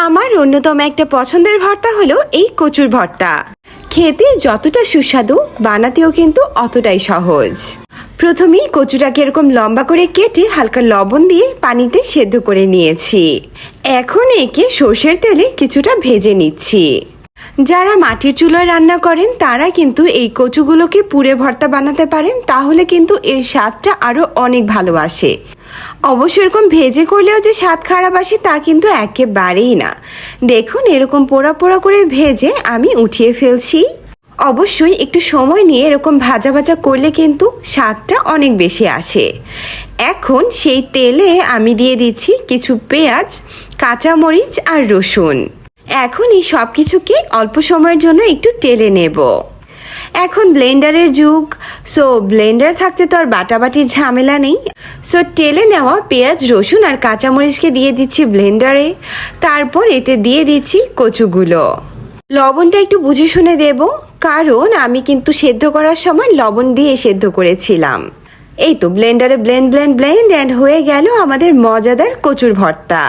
আমার অন্যতম একটা পছন্দের ভর্তা হলো এই কচুর ভর্তা। খেতে যতটা সুস্বাদু, বানাতেও কিন্তু অতটাই সহজ। প্রথমেই কচুটাকে এরকম লম্বা করে কেটে হালকা লবণ দিয়ে পানিতে সেদ্ধ করে নিয়েছি। এখন একে সর্ষের তেলে কিছুটা ভেজে নিচ্ছি। যারা মাটির চুলায় রান্না করেন তারা কিন্তু এই কচুগুলোকে পুড়ে ভর্তা বানাতে পারেন, তাহলে কিন্তু এর স্বাদটা আরও অনেক ভালো আসে। অবশ্য এরকম ভেজে করলেও যে স্বাদ খারাপ আসে তা কিন্তু একেবারেই না। দেখুন এরকম পোড়া পোড়া করে ভেজে আমি উঠিয়ে ফেলছি। অবশ্যই একটু সময় নিয়ে এরকম ভাজা ভাজা করলে কিন্তু স্বাদটা অনেক বেশি আসে। এখন সেই তেলে আমি দিয়ে দিচ্ছি কিছু পেঁয়াজ, কাঁচামরিচ আর রসুন। এখন এই সব কিছুকে অল্প সময়ের জন্য একটু টেলে নেব। এখন ব্লেন্ডারের যুগ, সো ব্লেন্ডার থাকতে তো আর বাটাবাটির ঝামেলা নেই। সো টেলে নেওয়া পেঁয়াজ, রসুন আর কাঁচামরিচকে দিয়ে দিচ্ছি ব্লেন্ডারে। তারপর এতে দিয়ে দিচ্ছি কচুগুলো। লবণটা একটু বুঝে শুনে দেব, কারণ আমি কিন্তু সেদ্ধ করার সময় লবণ দিয়ে সেদ্ধ করেছিলাম। এই তো ব্লেন্ডারে ব্লেন্ড ব্লেন্ড ব্লেন্ড অ্যান্ড হয়ে গেল আমাদের মজাদার কচুর ভর্তা।